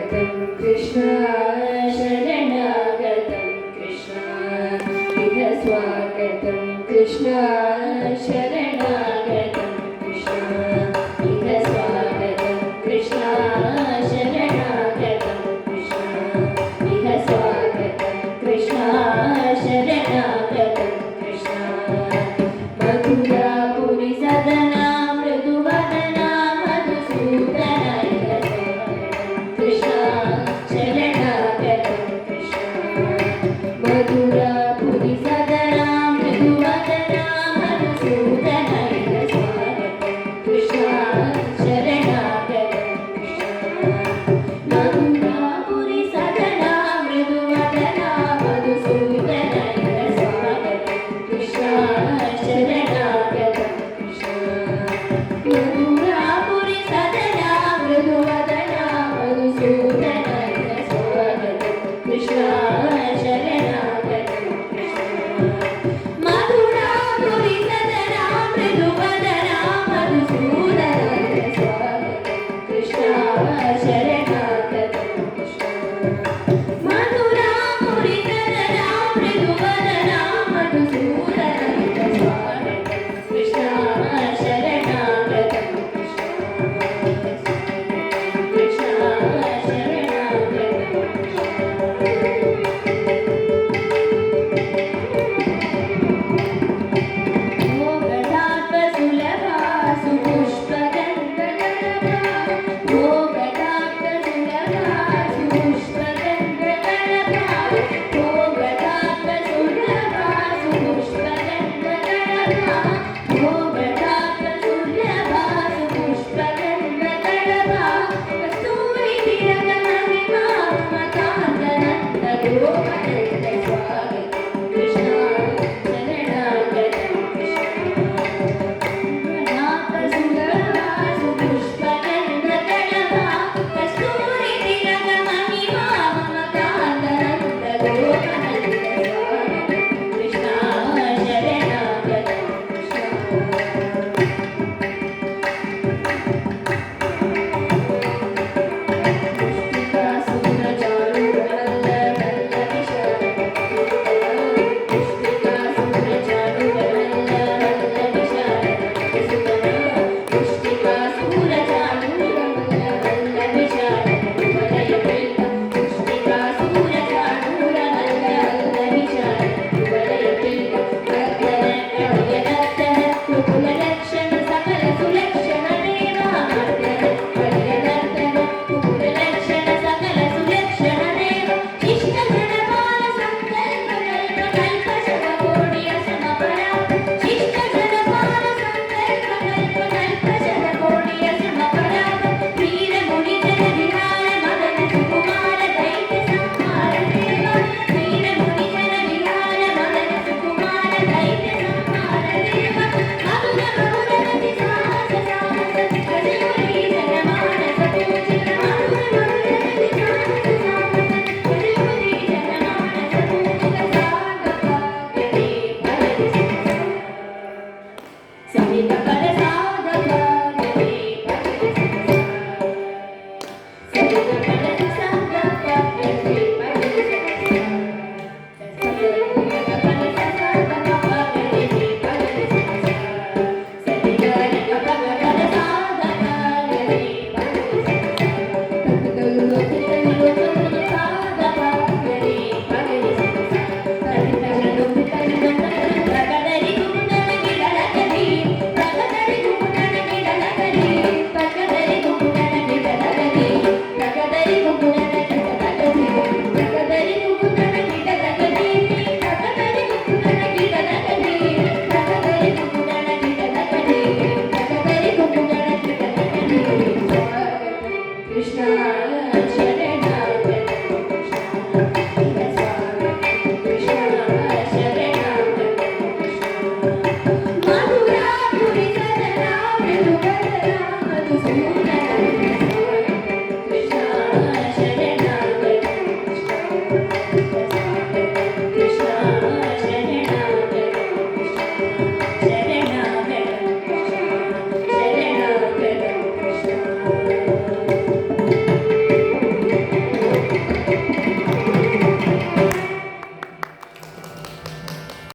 कृष्ण शरणागतं कृष्ण इह स्वागतं कृष्ण शरणागतं कृष्ण इह स्वागतं कृष्ण शरणागतं कृष्ण इह स्वागतं कृष्ण शरणागतं कृष्ण मथुरापुरी सदना मृदुवदना मधुसूदन इह स्वागतं कृष्ण शरणागतं कृष्ण मथुरापुरी सदना मृदुवदना मधुसूदन इह स्वागतं कृष्ण शरणागतं कृष्ण मथुरापुरी सदना मृदुवदना मधुसूदन इह स्वागतं कृष्ण शरणागतं कृष्ण मथुरापुरी सदना मृदुवदना मधुसूदन इह स्वागतं कृष्ण शरणागतं कृष्ण मथुरापुरी सदना मृदुवदना मधुसूदन इह स्वागतं कृष्ण शरणागतं कृष्ण मथुरापुरी सदना मृदुवदना मधुसूदन इह स्वागतं कृष्ण शरणागतं कृष्ण कृष्ण शरणागतं भोगदात्मसुलभा सुपुष्पगन्धकलभा भोगदात्मसुलभा सुपुष्पगन्धकलभा भोगदात्मसुलभा सुपुष्पगन्धकलभा भोगदात्मसुलभा सुपुष्पगन्धकलभा कस्तूरितिलकं